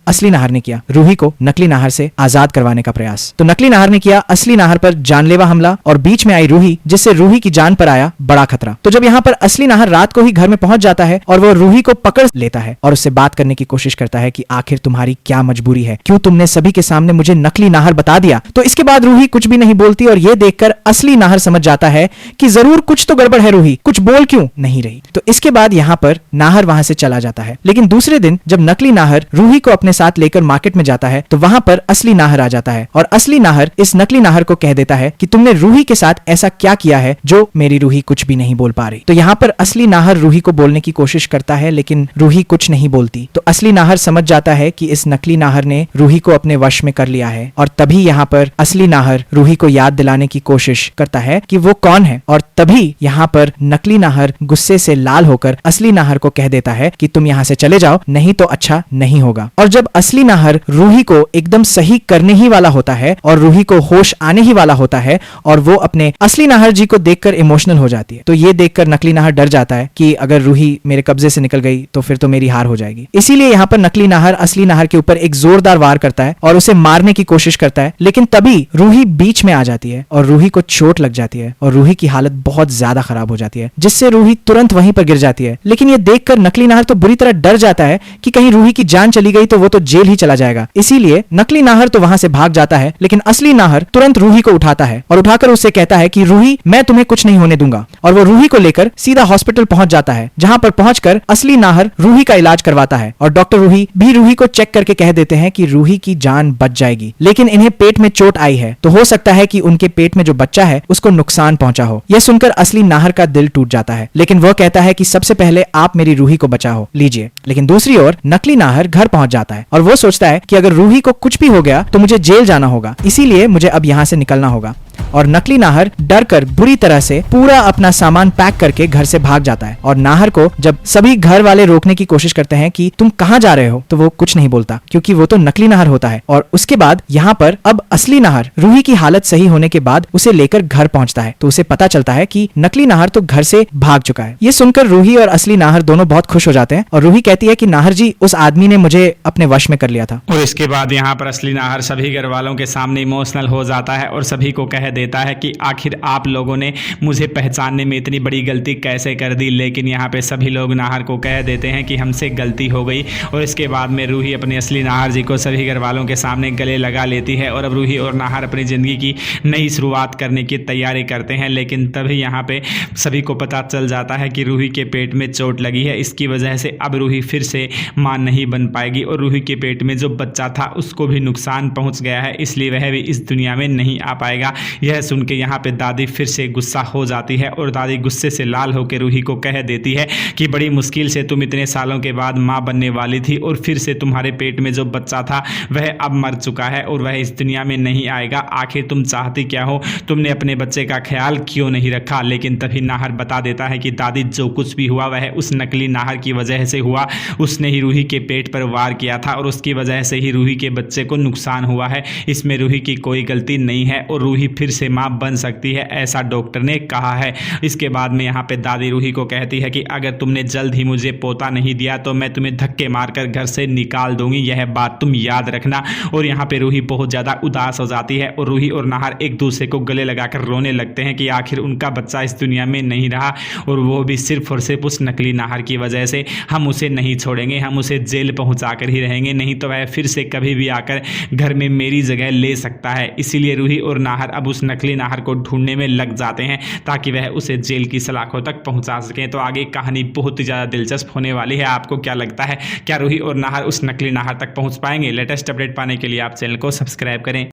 असली नाहर ने किया रूही को नकली नाहर से आजाद करवाने का प्रयास। तो नकली नाहर ने किया असली नाहर पर जानलेवा हमला और बीच में आई रूही, जिससे रूही की जान पर आया बड़ा खतरा। तो जब यहाँ पर असली नाहर रात को ही घर में पहुंच जाता है और वो रूही को पकड़ लेता है और उससे बात करने की कोशिश करता है कि आखिर तुम्हारी क्या मजबूरी है, क्यों तुमने सभी के सामने मुझे नकली नाहर बता दिया। तो इसके बाद रूही कुछ भी नहीं बोलती और ये देखकर असली नाहर समझ जाता है कि जरूर कुछ तो गड़बड़ है, रूही कुछ बोल क्यों नहीं रही। तो इसके बाद यहाँ पर नाहर वहां से चला जाता है। लेकिन दूसरे दिन जब नकली नाहर रूही को अपने साथ लेकर मार्केट में जाता है तो वहां पर असली नाहर आ जाता है और असली नाहर इस नकली नाहर को कह देता है कि तुमने रूही के साथ ऐसा क्या किया है जो मेरी रूही कुछ भी नहीं बोल पा रही। तो यहाँ पर असली नाहर रूही को बोलने की कोशिश करता है लेकिन रूही कुछ नहीं बोलती। तो असली नाहर समझ जाता है कि इस नकली नाहर ने रूही को अपने वश में कर लिया है और तभी यहाँ पर असली नाहर रूही को याद दिलाने की कोशिश करता है कि वो कौन है। और तभी यहाँ पर नकली नाहर गुस्से से लाल होकर असली नाहर को कह देता है कि तुम यहाँ से चले जाओ, नहीं तो अच्छा नहीं होगा। और जब असली नाहर रूही को एकदम सही करने ही वाला होता है और रूही को होश आने ही वाला होता है और वो अपने असली नाहर जी को देखकर इमोशनल हो जाती है। तो ये देखकर नकली नाहर डर जाता है कि अगर रूही मेरे कब्जे से निकल गई तो फिर तो मेरी हार हो जाएगी। इसीलिए यहाँ पर नकली नाहर असली नाहर के ऊपर एक जोरदार वार करता है और उसे मारने की कोशिश करता है। लेकिन तभी रूही बीच में आ जाती है और रूही को चोट लग जाती है और रूही की हालत बहुत ज्यादा खराब हो जाती है, जिससे रूही तुरंत वहीं पर गिर जाती है। लेकिन ये देखकर नकली नाहर तो बुरी तरह डर जाता है कि कहीं रूही की जान चली गई तो वो तो जेल ही चला जाएगा। इसीलिए नकली नाहर तो वहां से भाग जाता है, लेकिन असली नाहर तुरंत रूही को उठाता है और उठाकर उससे कहता है कि रूही, मैं तुम्हें कुछ नहीं होने दूंगा। और वो रूही को लेकर सीधा हॉस्पिटल पहुंच जाता है, जहां पर पहुंचकर असली नाहर रूही का इलाज करवाता है और डॉक्टर रूही भी रूही को चेक करके कह देते हैं कि रूही की जान बच जाएगी। लेकिन इन्हें पेट में चोट आई है, तो हो सकता है कि उनके पेट में जो बच्चा है उसको नुकसान पहुंचा हो। यह सुनकर असली नाहर का दिल टूट जाता है, लेकिन वह कहता है कि सबसे पहले आप मेरी रूही को बचाओ, लीजिए। लेकिन दूसरी ओर नकली नाहर घर पहुंच जाता है और वो सोचता है कि अगर रूही को कुछ भी हो गया तो मुझे जेल जाना होगा, इसीलिए मुझे अब यहाँ से निकलना होगा। और नकली नाहर डर कर बुरी तरह से पूरा अपना सामान पैक करके घर से भाग जाता है। और नाहर को जब सभी घर वाले रोकने की कोशिश करते हैं कि तुम कहां जा रहे हो, तो वो कुछ नहीं बोलता क्योंकि वो तो नकली नाहर होता है। और उसके बाद यहाँ पर अब असली नाहर रूही की हालत सही होने के बाद उसे लेकर घर पहुंचता है, तो उसे पता चलता है कि नकली नाहर तो घर से भाग चुका है। ये सुनकर रूही और असली नाहर दोनों बहुत खुश हो जाते हैं और रूही कहती है कि नाहर जी, उस आदमी ने मुझे अपने वश में कर लिया था। और इसके बाद यहाँ पर असली नाहर सभी घर वालों के सामने इमोशनल हो जाता है और सभी को कह देता है कि आखिर आप लोगों ने मुझे पहचानने में इतनी बड़ी गलती कैसे कर दी। लेकिन यहाँ पे सभी लोग नाहर को कह देते हैं कि हमसे गलती हो गई। और इसके बाद में रूही अपने असली नाहर जी को सभी घर वालों के सामने गले लगा लेती है और अब रूही और नाहर अपनी ज़िंदगी की नई शुरुआत करने की तैयारी करते हैं। लेकिन तभी यहाँ पे सभी को पता चल जाता है कि रूही के पेट में चोट लगी है, इसकी वजह से अब रूही फिर से मां नहीं बन पाएगी और रूही के पेट में जो बच्चा था उसको भी नुकसान पहुँच गया है, इसलिए वह भी इस दुनिया में नहीं आ पाएगा। यह सुन के यहाँ पे दादी फिर से गुस्सा हो जाती है और दादी गुस्से से लाल होकर रूही को कह देती है कि बड़ी मुश्किल से तुम इतने सालों के बाद मां बनने वाली थी और फिर से तुम्हारे पेट में जो बच्चा था वह अब मर चुका है और वह इस दुनिया में नहीं आएगा। आखिर तुम चाहती क्या हो, तुमने अपने बच्चे का ख्याल क्यों नहीं रखा। लेकिन तभी नाहर बता देता है कि दादी, जो कुछ भी हुआ वह उस नकली नाहर की वजह से हुआ। उसने ही रूही के पेट पर वार किया था और उसकी वजह से ही रूही के बच्चे को नुकसान हुआ है। इसमें रूही की कोई गलती नहीं है और रूही फिर से मां बन सकती है, ऐसा डॉक्टर ने कहा है। इसके बाद में यहाँ पे दादी रूही को कहती है कि अगर तुमने जल्द ही मुझे पोता नहीं दिया तो मैं तुम्हें धक्के मारकर घर से निकाल दूंगी, यह बात तुम याद रखना। और यहाँ पे रूही बहुत ज़्यादा उदास हो जाती है और रूही और नाहर एक दूसरे को गले लगाकर रोने लगते हैं कि आखिर उनका बच्चा इस दुनिया में नहीं रहा और वो भी सिर्फ और सिर्फ उस नकली नाहर की वजह से। हम उसे नहीं छोड़ेंगे, हम उसे जेल पहुँचा कर ही रहेंगे, नहीं तो वह फिर से कभी भी आकर घर में मेरी जगह ले सकता है। इसीलिए रूही और नाहर अब उस नकली नाहर को ढूंढने में लग जाते हैं ताकि वह उसे जेल की सलाखों तक पहुंचा सकें। तो आगे कहानी बहुत ही ज़्यादा दिलचस्प होने वाली है। आपको क्या लगता है, क्या रूही और नाहर उस नकली नाहर तक पहुंच पाएंगे? लेटेस्ट अपडेट पाने के लिए आप चैनल को सब्सक्राइब करें।